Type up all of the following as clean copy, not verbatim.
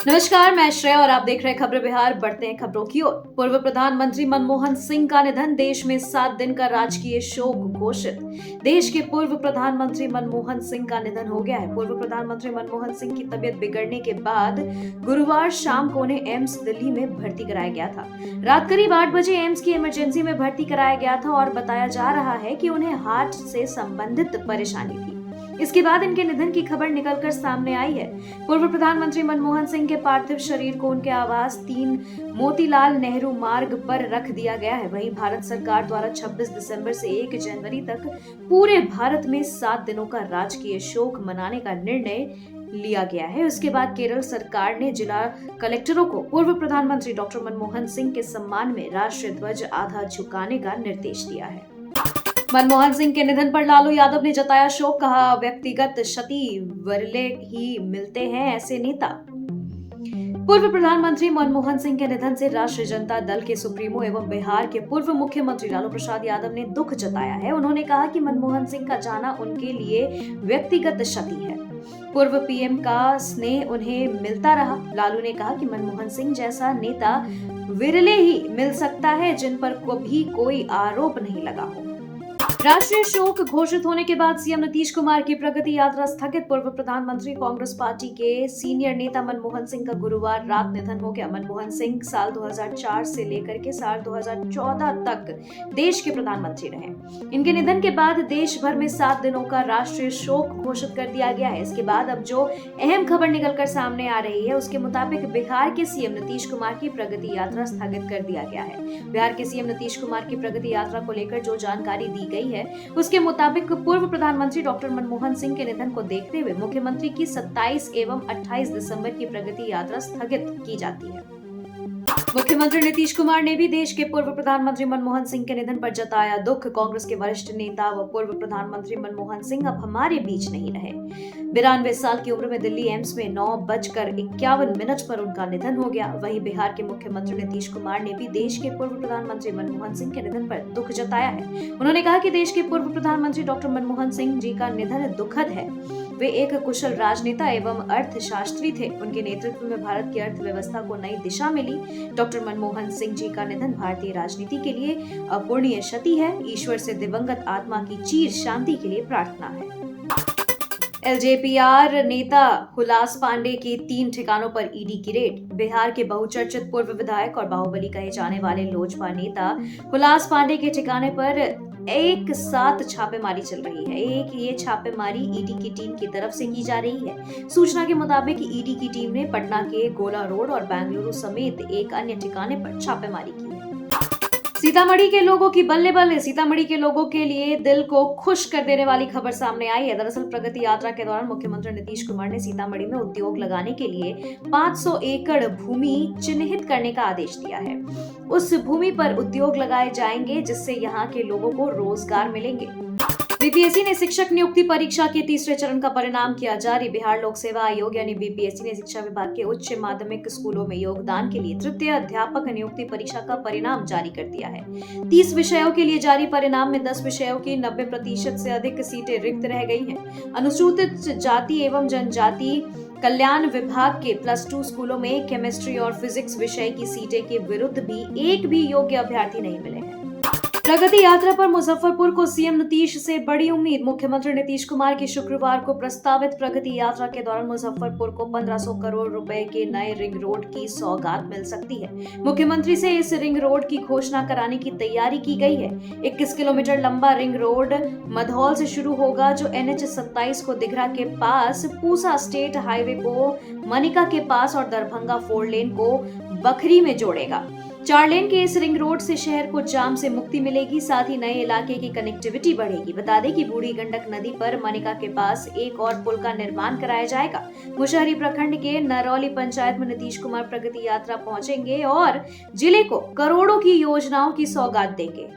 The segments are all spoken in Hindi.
नमस्कार, मैं श्रेया और आप देख रहे हैं खबरें बिहार। बढ़ते हैं खबरों की ओर। पूर्व प्रधानमंत्री मनमोहन सिंह का निधन, देश में 7 दिन का राजकीय शोक घोषित। देश के पूर्व प्रधानमंत्री मनमोहन सिंह का निधन हो गया है। पूर्व प्रधानमंत्री मनमोहन सिंह की तबीयत बिगड़ने के बाद गुरुवार शाम को उन्हें एम्स दिल्ली में भर्ती कराया गया था। रात करीब 8 बजे एम्स की इमरजेंसी में भर्ती कराया गया था और बताया जा रहा है कि उन्हें हार्ट से संबंधित परेशानी थी। इसके बाद इनके निधन की खबर निकलकर सामने आई है। पूर्व प्रधानमंत्री मनमोहन सिंह के पार्थिव शरीर को उनके आवास 3 मोतीलाल नेहरू मार्ग पर रख दिया गया है। वहीं भारत सरकार द्वारा 26 दिसंबर से 1 जनवरी तक पूरे भारत में 7 दिनों का राजकीय शोक मनाने का निर्णय लिया गया है। उसके बाद केरल सरकार ने जिला कलेक्टरों को पूर्व प्रधानमंत्री डॉक्टर मनमोहन सिंह के सम्मान में राष्ट्रीय ध्वज आधा झुकाने का निर्देश दिया है। मनमोहन सिंह के निधन पर लालू यादव ने जताया शोक, कहा व्यक्तिगत क्षति विरले ही मिलते हैं ऐसे नेता। पूर्व प्रधानमंत्री मनमोहन सिंह के निधन से राष्ट्रीय जनता दल के सुप्रीमो एवं बिहार के पूर्व मुख्यमंत्री लालू प्रसाद यादव ने दुख जताया है। उन्होंने कहा कि मनमोहन सिंह का जाना उनके लिए व्यक्तिगत क्षति है। पूर्व पीएम का स्नेह उन्हें मिलता रहा। लालू ने कहा कि मनमोहन सिंह जैसा नेता विरले ही मिल सकता है जिन पर कभी कोई आरोप नहीं लगा हो। राष्ट्रीय शोक घोषित होने के बाद सीएम नीतीश कुमार की प्रगति यात्रा स्थगित। पूर्व प्रधानमंत्री कांग्रेस पार्टी के सीनियर नेता मनमोहन सिंह का गुरुवार रात निधन हो गया। मनमोहन सिंह साल 2004 से लेकर के साल 2014 तक देश के प्रधानमंत्री रहे। इनके निधन के बाद देश भर में 7 दिनों का राष्ट्रीय शोक घोषित कर दिया गया है। इसके बाद अब जो अहम खबर निकलकर सामने आ रही है उसके मुताबिक बिहार के सीएम नीतीश कुमार की प्रगति यात्रा स्थगित कर दिया गया है। बिहार के सीएम नीतीश कुमार की प्रगति यात्रा को लेकर जो जानकारी दी गई है उसके मुताबिक पूर्व प्रधानमंत्री डॉक्टर मनमोहन सिंह के निधन को देखते हुए मुख्यमंत्री की 27 एवं 28 दिसंबर की प्रगति यात्रा स्थगित की जाती है। मुख्यमंत्री नीतीश कुमार ने भी देश के पूर्व प्रधानमंत्री मनमोहन सिंह के निधन पर जताया दुख। कांग्रेस के वरिष्ठ नेता व पूर्व प्रधानमंत्री मनमोहन सिंह अब हमारे बीच नहीं रहे। 92 साल की उम्र में दिल्ली एम्स में 9:51 पर उनका निधन हो गया। वहीं बिहार के मुख्यमंत्री नीतीश कुमार ने भी देश के पूर्व प्रधानमंत्री मनमोहन सिंह के निधन पर दुख जताया है। उन्होंने कहा कि देश के पूर्व प्रधानमंत्री डॉक्टर मनमोहन सिंह जी का निधन दुखद है। वे एक कुशल राजनेता एवं अर्थशास्त्री थे। उनके नेतृत्व में भारत की अर्थव्यवस्था को नई दिशा मिली। डॉक्टर मनमोहन सिंह जी का निधन भारतीय राजनीति के लिए अपूरणीय क्षति है। ईश्वर से दिवंगत आत्मा की चिर शांति के लिए प्रार्थना है। एलजेपीआर नेता हुलास पांडे के 3 ठिकानों पर ईडी की रेड। बिहार के बहुचर्चित पूर्व विधायक और बाहुबली कहे जाने वाले लोजपा नेता हुलास पांडे के ठिकाने पर एक साथ छापेमारी चल रही है। ये छापेमारी ईडी की टीम की तरफ से की जा रही है। सूचना के मुताबिक ईडी की टीम ने पटना के गोला रोड और बेंगलुरु समेत एक अन्य ठिकाने पर छापेमारी की है। सीतामढ़ी के लोगों की बल्ले बल्ले। सीतामढ़ी के लोगों के लिए दिल को खुश कर देने वाली खबर सामने आई है। दरअसल प्रगति यात्रा के दौरान मुख्यमंत्री नीतीश कुमार ने सीतामढ़ी में उद्योग लगाने के लिए 500 एकड़ भूमि चिन्हित करने का आदेश दिया है। उस भूमि पर उद्योग लगाए जाएंगे जिससे यहाँ के लोगों को रोजगार मिलेंगे। बीपीएससी ने शिक्षक नियुक्ति परीक्षा के 3रे चरण का परिणाम किया जारी। बिहार लोक सेवा आयोग यानी बीपीएससी ने शिक्षा विभाग के उच्च माध्यमिक स्कूलों में योगदान के लिए तृतीय अध्यापक नियुक्ति परीक्षा का परिणाम जारी कर दिया है। 30 विषयों के लिए जारी परिणाम में 10 विषयों की 90% से अधिक सीटें रिक्त रह गई हैं। अनुसूचित जाति एवं जनजाति कल्याण विभाग के +2 स्कूलों में केमिस्ट्री और फिजिक्स विषय की सीटें के विरुद्ध भी एक भी योग्य अभ्यर्थी नहीं मिले हैं। प्रगति यात्रा पर मुजफ्फरपुर को सीएम नीतीश से बड़ी उम्मीद। मुख्यमंत्री नीतीश कुमार की शुक्रवार को प्रस्तावित प्रगति यात्रा के दौरान मुजफ्फरपुर को 1500 करोड़ रुपए के नए रिंग रोड की सौगात मिल सकती है। मुख्यमंत्री से इस रिंग रोड की घोषणा कराने की तैयारी की गई है। 21 किलोमीटर लंबा रिंग रोड मधौल से शुरू होगा जो NH-27 को दिघरा के पास, पूसा स्टेट हाईवे को मनिका के पास और दरभंगा 4 लेन को बखरी में जोड़ेगा। 4 लेन के इस रिंग रोड से शहर को जाम से मुक्ति मिलेगी, साथ ही नए इलाके की कनेक्टिविटी बढ़ेगी। बता दें कि बूढ़ी गंडक नदी पर मनिका के पास एक और पुल का निर्माण कराया जाएगा। मुशहरी प्रखंड के नरौली पंचायत में नीतीश कुमार प्रगति यात्रा पहुंचेंगे और जिले को करोड़ों की योजनाओं की सौगात देंगे।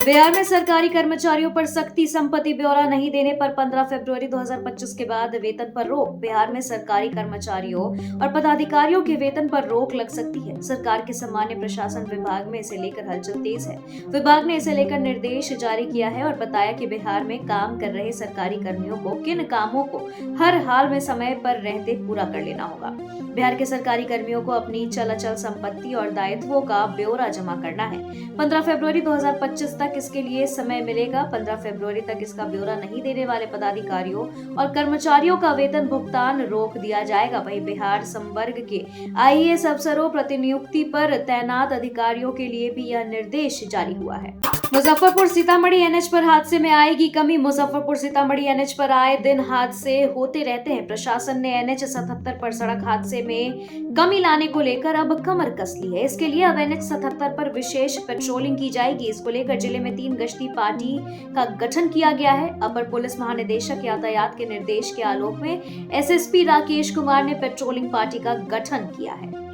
बिहार में सरकारी कर्मचारियों पर सख्ती, संपत्ति ब्यौरा नहीं देने पर 15 फरवरी 2025 के बाद वेतन पर रोक। बिहार में सरकारी कर्मचारियों और पदाधिकारियों के वेतन पर रोक लग सकती है। सरकार के सामान्य प्रशासन विभाग में इसे लेकर हलचल तेज है। विभाग ने इसे लेकर निर्देश जारी किया है और बताया कि बिहार में काम कर रहे सरकारी कर्मियों को किन कामों को हर हाल में समय पर रहते पूरा कर लेना होगा। बिहार के सरकारी कर्मियों को अपनी चल अचल संपत्ति और दायित्वों का ब्यौरा जमा करना है। 15 फरवरी 2025 तक इसके लिए समय मिलेगा। 15 फरवरी तक इसका ब्यौरा नहीं देने वाले पदाधिकारियों और कर्मचारियों का वेतन भुगतान रोक दिया जाएगा। वहीं बिहार संवर्ग के आईएएस अफसरों, प्रतिनियुक्ति पर तैनात अधिकारियों के लिए भी यह निर्देश जारी हुआ है। मुजफ्फरपुर सीतामढ़ी एनएच पर हादसे में आएगी कमी। मुजफ्फरपुर सीतामढ़ी एनएच पर आए दिन हादसे होते रहते हैं। प्रशासन ने एनएच 77 पर सड़क हादसे में कमी लाने को लेकर अब कमर कस ली है। इसके लिए अब एनएच 77 पर विशेष पेट्रोलिंग की जाएगी। इसको लेकर जिले में 3 गश्ती पार्टी का गठन किया गया है। अपर पुलिस महानिदेशक यातायात के निर्देश के आलोक में एसएसपी राकेश कुमार ने पेट्रोलिंग पार्टी का गठन किया है।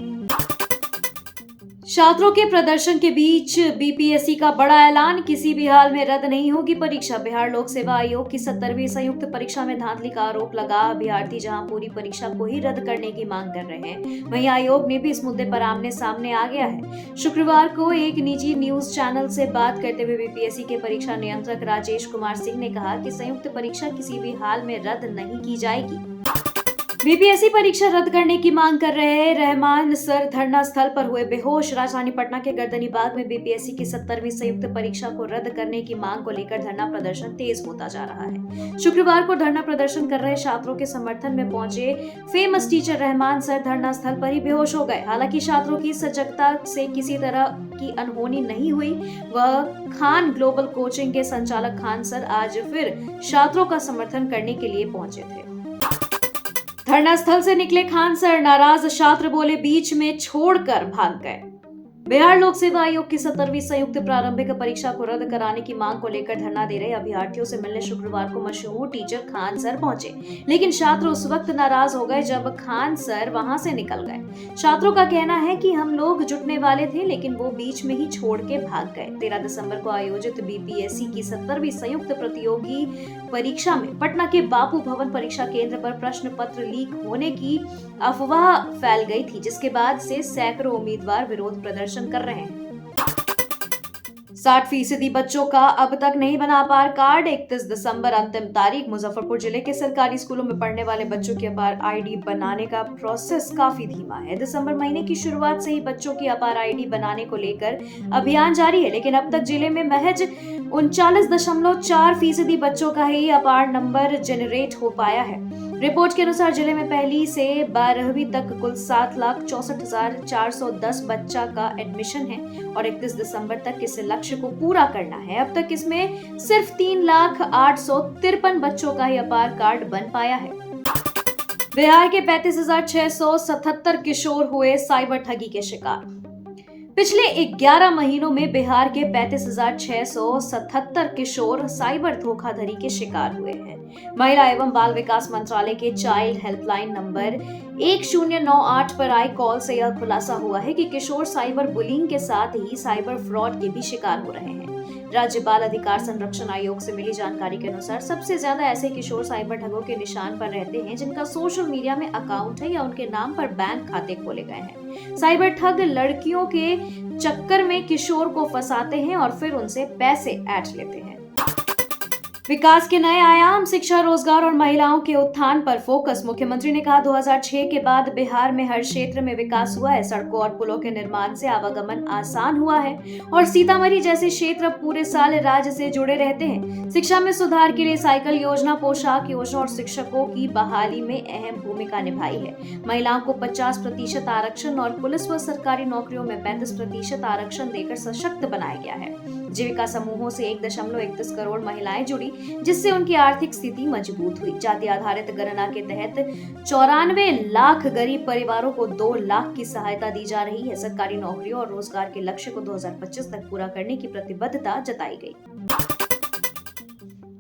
छात्रों के प्रदर्शन के बीच बीपीएससी का बड़ा ऐलान, किसी भी हाल में रद्द नहीं होगी परीक्षा। बिहार लोक सेवा आयोग की 70वीं संयुक्त परीक्षा में धांधली का आरोप लगा। अभ्यर्थी जहां पूरी परीक्षा को ही रद्द करने की मांग कर रहे हैं, वहीं आयोग ने भी इस मुद्दे पर आमने सामने आ गया है। शुक्रवार को एक निजी न्यूज चैनल से बात करते हुए बीपीएससी के परीक्षा नियंत्रक राजेश कुमार सिंह ने कहा कि संयुक्त परीक्षा किसी भी हाल में रद्द नहीं की जाएगी। बीपीएससी परीक्षा रद्द करने की मांग कर रहे रहमान सर धरना स्थल पर हुए बेहोश। राजधानी पटना के गर्दनी बाग में बीपीएससी की 70वीं संयुक्त परीक्षा को रद्द करने की मांग को लेकर धरना प्रदर्शन तेज होता जा रहा है। शुक्रवार को धरना प्रदर्शन कर रहे छात्रों के समर्थन में पहुंचे फेमस टीचर रहमान सर धरना स्थल पर ही बेहोश हो गए। हालांकि छात्रों की सजगता से किसी तरह की अनहोनी नहीं हुई। वह खान ग्लोबल कोचिंग के संचालक खान सर आज फिर छात्रों का समर्थन करने के लिए पहुंचे थे। धरना स्थल से निकले खान सर, नाराज छात्र बोले बीच में छोड़कर भाग गए। बिहार लोक सेवा आयोग की 70वीं संयुक्त प्रारंभिक परीक्षा को रद्द कराने की मांग को लेकर धरना दे रहे अभ्यर्थियों से मिलने शुक्रवार को मशहूर टीचर खान सर पहुंचे, लेकिन छात्र उस वक्त नाराज हो गए जब खान सर वहां से निकल गए। छात्रों का कहना है कि हम लोग जुटने वाले थे, लेकिन वो बीच में ही छोड़ के भाग गए। 13 दिसंबर को आयोजित बीपीएससी की 70वीं संयुक्त प्रतियोगी परीक्षा में पटना के बापू भवन परीक्षा केंद्र पर प्रश्न पत्र लीक होने की अफवाह फैल गई थी, जिसके बाद से सैकड़ों उम्मीदवार विरोध प्रदर्शन कर रहे हैं। 60% बच्चों का अब तक नहीं बना आधार कार्ड। 31 दिसंबर अंतिम तारीख। मुजफ्फरपुर जिले के सरकारी स्कूलों में पढ़ने वाले बच्चों की आधार आईडी बनाने का प्रोसेस काफी धीमा है। दिसंबर महीने की शुरुआत से ही बच्चों की आधार आईडी बनाने को लेकर अभियान जारी है, लेकिन अब तक जिले में महज 39.4% बच्चों का ही आधार नंबर जनरेट हो पाया है। रिपोर्ट के अनुसार जिले में 1 से 12वीं तक कुल 7,64,410 बच्चा का एडमिशन है और 31 दिसंबर तक इस लक्ष्य को पूरा करना है। अब तक इसमें सिर्फ 3,08,53 बच्चों का ही आधार कार्ड बन पाया है। बिहार के 35,677 किशोर हुए साइबर ठगी के शिकार। पिछले 11 महीनों में बिहार के 35,677 किशोर साइबर धोखाधड़ी के शिकार हुए हैं। महिला एवं बाल विकास मंत्रालय के चाइल्ड हेल्पलाइन नंबर 1098 पर आए कॉल से यह खुलासा हुआ है कि किशोर साइबर बुलिंग के साथ ही साइबर फ्रॉड के भी शिकार हो रहे हैं। राज्य बाल अधिकार संरक्षण आयोग से मिली जानकारी के अनुसार सबसे ज्यादा ऐसे किशोर साइबर ठगों के निशान पर रहते हैं जिनका सोशल मीडिया में अकाउंट है या उनके नाम पर बैंक खाते खोले गए हैं। साइबर ठग लड़कियों के चक्कर में किशोर को फंसाते हैं और फिर उनसे पैसे ऐंठ लेते हैं। विकास के नए आयाम, शिक्षा, रोजगार और महिलाओं के उत्थान पर फोकस। मुख्यमंत्री ने कहा 2006 के बाद बिहार में हर क्षेत्र में विकास हुआ है। सड़कों और पुलों के निर्माण से आवागमन आसान हुआ है और सीतामढ़ी जैसे क्षेत्र पूरे साल राज्य से जुड़े रहते हैं। शिक्षा में सुधार के लिए साइकिल योजना, पोशाक योजना और शिक्षकों की बहाली में अहम भूमिका निभाई है। महिलाओं को 50% आरक्षण और पुलिस व सरकारी नौकरियों में 35% आरक्षण देकर सशक्त बनाया गया है। जीविका समूहों से 1.31 करोड़ महिलाएं जुड़ी, जिससे उनकी आर्थिक स्थिति मजबूत हुई। जाति आधारित गणना के तहत 94 लाख गरीब परिवारों को 2 लाख की सहायता दी जा रही है। सरकारी नौकरियों और रोजगार के लक्ष्य को 2025 तक पूरा करने की प्रतिबद्धता जताई गई।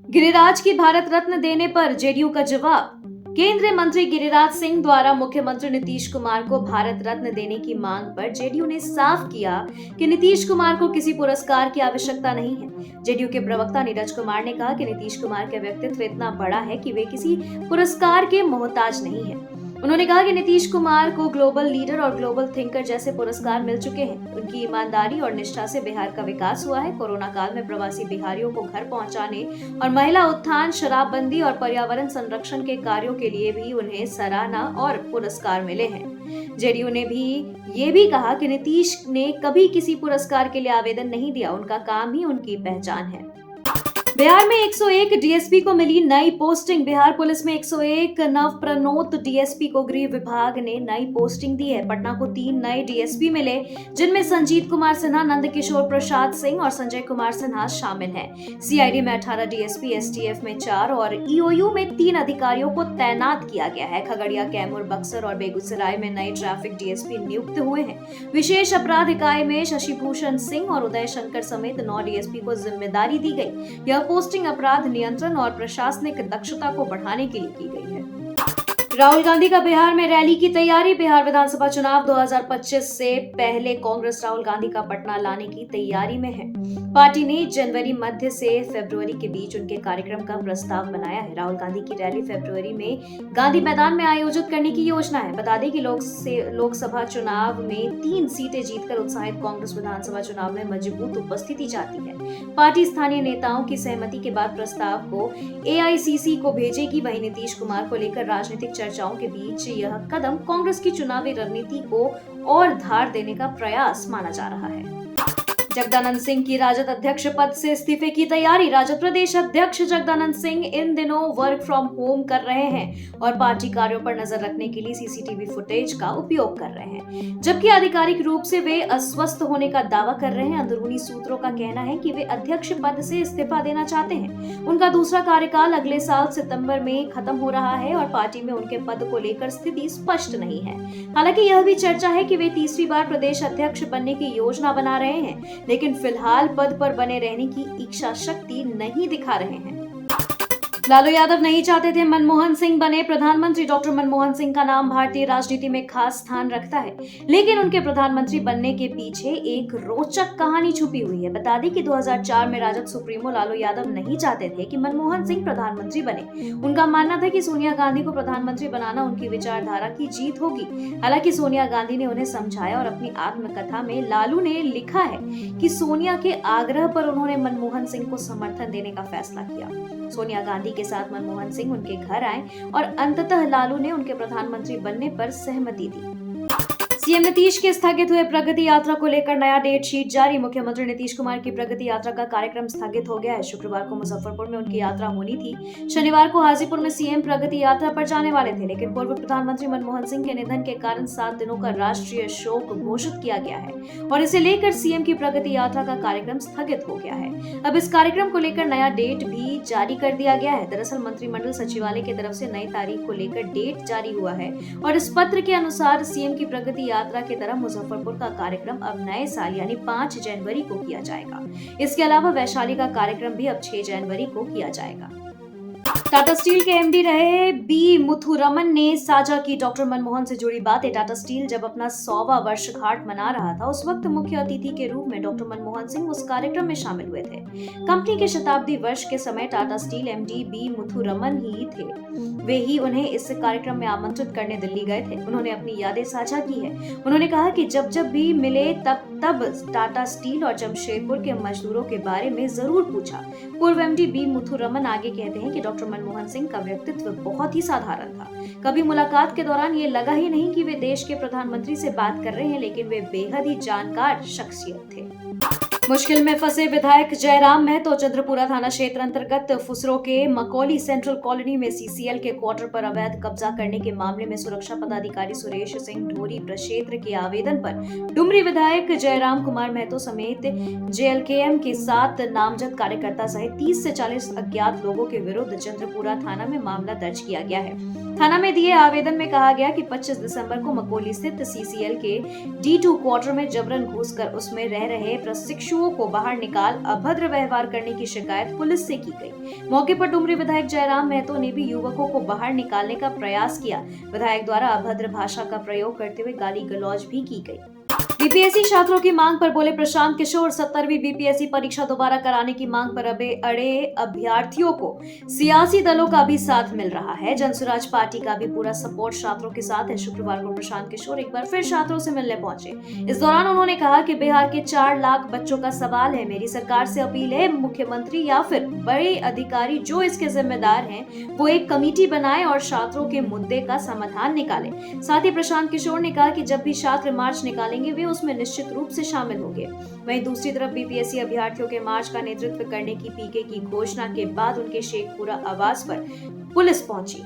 गिरिराज की भारत रत्न देने पर जेडीयू का जवाब। केंद्रीय मंत्री गिरिराज सिंह द्वारा मुख्यमंत्री नीतीश कुमार को भारत रत्न देने की मांग पर जेडीयू ने साफ किया कि नीतीश कुमार को किसी पुरस्कार की आवश्यकता नहीं है। जेडीयू के प्रवक्ता नीरज कुमार ने कहा कि नीतीश कुमार का व्यक्तित्व इतना बड़ा है कि वे किसी पुरस्कार के मोहताज नहीं है। उन्होंने कहा कि नीतीश कुमार को ग्लोबल लीडर और ग्लोबल थिंकर जैसे पुरस्कार मिल चुके हैं। उनकी ईमानदारी और निष्ठा से बिहार का विकास हुआ है। कोरोना काल में प्रवासी बिहारियों को घर पहुंचाने और महिला उत्थान, शराबबंदी और पर्यावरण संरक्षण के कार्यों के लिए भी उन्हें सराहना और पुरस्कार मिले हैं। जेडीयू ने भी ये भी कहा कि नीतीश ने कभी किसी पुरस्कार के लिए आवेदन नहीं दिया। उनका काम ही उनकी पहचान है। बिहार में 101 डीएसपी को मिली नई पोस्टिंग। बिहार पुलिस में 101 नवप्रणोत डीएसपी को गृह विभाग ने नई पोस्टिंग दी है। पटना को 3 नए डीएसपी मिले, जिनमें संजीत कुमार सिन्हा, नंदकिशोर प्रसाद सिंह और संजय कुमार सिन्हा शामिल हैं। सीआईडी में 18 डीएसपी, एसटीएफ में 4 और ईओयू में 3 अधिकारियों को तैनात किया गया है। खगड़िया, कैमूर, बक्सर और बेगूसराय में नए ट्रैफिक डीएसपी नियुक्त हुए हैं। विशेष अपराध इकाई में शशि भूषण सिंह और उदय शंकर समेत 9 डीएसपी को जिम्मेदारी दी गई। यह पोस्टिंग अपराध नियंत्रण और प्रशासनिक दक्षता को बढ़ाने के लिए की गई है। राहुल गांधी का बिहार में रैली की तैयारी। बिहार विधानसभा चुनाव 2025 से पहले कांग्रेस राहुल गांधी का पटना लाने की तैयारी में है। पार्टी ने जनवरी मध्य से फरवरी के बीच उनके कार्यक्रम का प्रस्ताव बनाया है। राहुल गांधी की रैली फरवरी में गांधी मैदान में आयोजित करने की योजना है। बता दें कि लोकसभा चुनाव में 3 सीटें जीतकर उत्साहित कांग्रेस विधानसभा चुनाव में मजबूत उपस्थिति चाहती है। पार्टी स्थानीय नेताओं की सहमति के बाद प्रस्ताव को एआईसीसी को भेजेगी। वहीं नीतीश कुमार को लेकर राजनीतिक चर्चाओं के बीच यह कदम कांग्रेस की चुनावी रणनीति को और धार देने का प्रयास माना जा रहा है। जगदानंद सिंह की राजद अध्यक्ष पद से इस्तीफे की तैयारी। राजद प्रदेश अध्यक्ष जगदानंद सिंह इन दिनों वर्क फ्रॉम होम कर रहे हैं और पार्टी कार्यों पर नजर रखने के लिए सीसीटीवी फुटेज का उपयोग कर रहे हैं, जबकि आधिकारिक रूप से वे अस्वस्थ होने का दावा कर रहे हैं। अंदरूनी सूत्रों का कहना है कि वे अध्यक्ष पद से इस्तीफा देना चाहते हैं। उनका दूसरा कार्यकाल अगले साल सितंबर में खत्म हो रहा है और पार्टी में उनके पद को लेकर स्थिति स्पष्ट नहीं है। हालांकि यह भी चर्चा है कि वे तीसरी बार प्रदेश अध्यक्ष बनने की योजना बना रहे हैं, लेकिन फिलहाल पद पर बने रहने की इच्छा शक्ति नहीं दिखा रहे हैं। लालू यादव नहीं चाहते थे मनमोहन सिंह बने प्रधानमंत्री। डॉक्टर मनमोहन सिंह का नाम भारतीय राजनीति में खास स्थान रखता है, लेकिन उनके प्रधानमंत्री बनने के पीछे एक रोचक कहानी छुपी हुई है। बता दें कि 2004 में राजद सुप्रीमो लालू यादव नहीं चाहते थे कि मनमोहन सिंह प्रधानमंत्री बने। उनका मानना था कि सोनिया गांधी को प्रधानमंत्री बनाना उनकी विचारधारा की जीत होगी। हालांकि सोनिया गांधी ने उन्हें समझाया और अपनी आत्मकथा में लालू ने लिखा है कि सोनिया के आग्रह पर उन्होंने मनमोहन सिंह को समर्थन देने का फैसला किया। सोनिया गांधी के साथ मनमोहन सिंह उनके घर आए और अंततः लालू ने उनके प्रधानमंत्री बनने पर सहमति दी। सीएम नीतीश के स्थगित हुए प्रगति यात्रा को लेकर नया डेट शीट जारी। मुख्यमंत्री नीतीश कुमार की प्रगति यात्रा का कार्यक्रम स्थगित हो गया है। शुक्रवार को मुजफ्फरपुर में उनकी यात्रा होनी थी। शनिवार को हाजीपुर में सीएम प्रगति यात्रा पर जाने वाले थे, लेकिन पूर्व प्रधानमंत्री मनमोहन सिंह के निधन के कारण 7 दिनों का राष्ट्रीय शोक घोषित किया गया है और इसे लेकर सीएम की प्रगति यात्रा का कार्यक्रम स्थगित हो गया है। अब इस कार्यक्रम को लेकर नया डेट भी जारी कर दिया गया है। दरअसल मंत्रिमंडल सचिवालय की तरफ से नई तारीख को लेकर डेट जारी हुआ है और इस पत्र के अनुसार सीएम की प्रगति यात्रा की तरह मुजफ्फरपुर का कार्यक्रम अब नए साल यानी 5 जनवरी को किया जाएगा। इसके अलावा वैशाली का कार्यक्रम भी अब 6 जनवरी को किया जाएगा। टाटा स्टील के एमडी रहे बी मुथुरमन ने साझा की डॉक्टर मनमोहन से जुड़ी बातें। टाटा स्टील जब अपना 100वां वर्षगांठ मना रहा था, उस वक्त मुख्य अतिथि के रूप में डॉक्टर मनमोहन सिंह उस कार्यक्रम में शामिल हुए थे। कंपनी के शताब्दी वर्ष के समय Tata steel MD B Muthuraman ही थे। वे ही उन्हें इस कार्यक्रम में आमंत्रित करने दिल्ली गए थे। उन्होंने अपनी यादें साझा की है। उन्होंने कहा कि जब जब भी मिले तब टाटा स्टील और जमशेदपुर के मजदूरों के बारे में जरूर पूछा। पूर्व एमडी बी मुथुरमन आगे कहते हैं कि डॉक्टर मनमोहन सिंह का व्यक्तित्व बहुत ही साधारण था। कभी मुलाकात के दौरान ये लगा ही नहीं कि वे देश के प्रधानमंत्री से बात कर रहे हैं, लेकिन वे बेहद ही जानकार शख्सियत थे। मुश्किल में फंसे विधायक जयराम महतो। चंद्रपुरा थाना क्षेत्र अंतर्गत फुसरो के मकौली सेंट्रल कॉलोनी में सीसीएल के क्वार्टर पर अवैध कब्जा करने के मामले में सुरक्षा पदाधिकारी सुरेश सिंह ढोरी प्रक्षेत्र के आवेदन पर डुमरी विधायक जयराम कुमार महतो समेत जेएलकेएम के 7 नामजद कार्यकर्ता सहित 30 से 40 अज्ञात लोगों के विरुद्ध चंद्रपुरा थाना में मामला दर्ज किया गया है। थाना में दिए आवेदन में कहा गया कि 25 दिसंबर को मकौली स्थित सीसीएल के D2 क्वार्टर में जबरन घुसकर उसमें रह रहे प्रशिक्षु शिशुओं को बाहर निकाल अभद्र व्यवहार करने की शिकायत पुलिस से की गई। मौके पर डुमरी विधायक जयराम महतो ने भी युवकों को बाहर निकालने का प्रयास किया। विधायक द्वारा अभद्र भाषा का प्रयोग करते हुए गाली गलौज भी की गई। बीपीएससी छात्रों की मांग पर बोले प्रशांत किशोर। 70वीं बीपीएससी परीक्षा दोबारा कराने की मांग पर अड़े अभ्यर्थियों को सियासी दलों का भी साथ मिल रहा है। जनसुराज पार्टी का भी पूरा सपोर्ट छात्रों के साथ है। शुक्रवार को प्रशांत किशोर एक बार फिर छात्रों से मिलने पहुंचे। इस दौरान उन्होंने कहा कि बिहार के 4 लाख बच्चों का सवाल है। मेरी सरकार से अपील है, मुख्यमंत्री या फिर बड़े अधिकारी जो इसके जिम्मेदार हैं, वो एक कमेटी बनाए और छात्रों के मुद्दे का समाधान निकाले। साथ ही प्रशांत किशोर ने कहा कि जब भी छात्र मार्च निकालेंगे वे उसमें निश्चित रूप से शामिल होंगे। वहीं दूसरी तरफ बीपीएससी अभ्यर्थियों के मार्च का नेतृत्व करने की पीके की घोषणा के बाद उनके शेखपुरा आवास पर पुलिस पहुंची।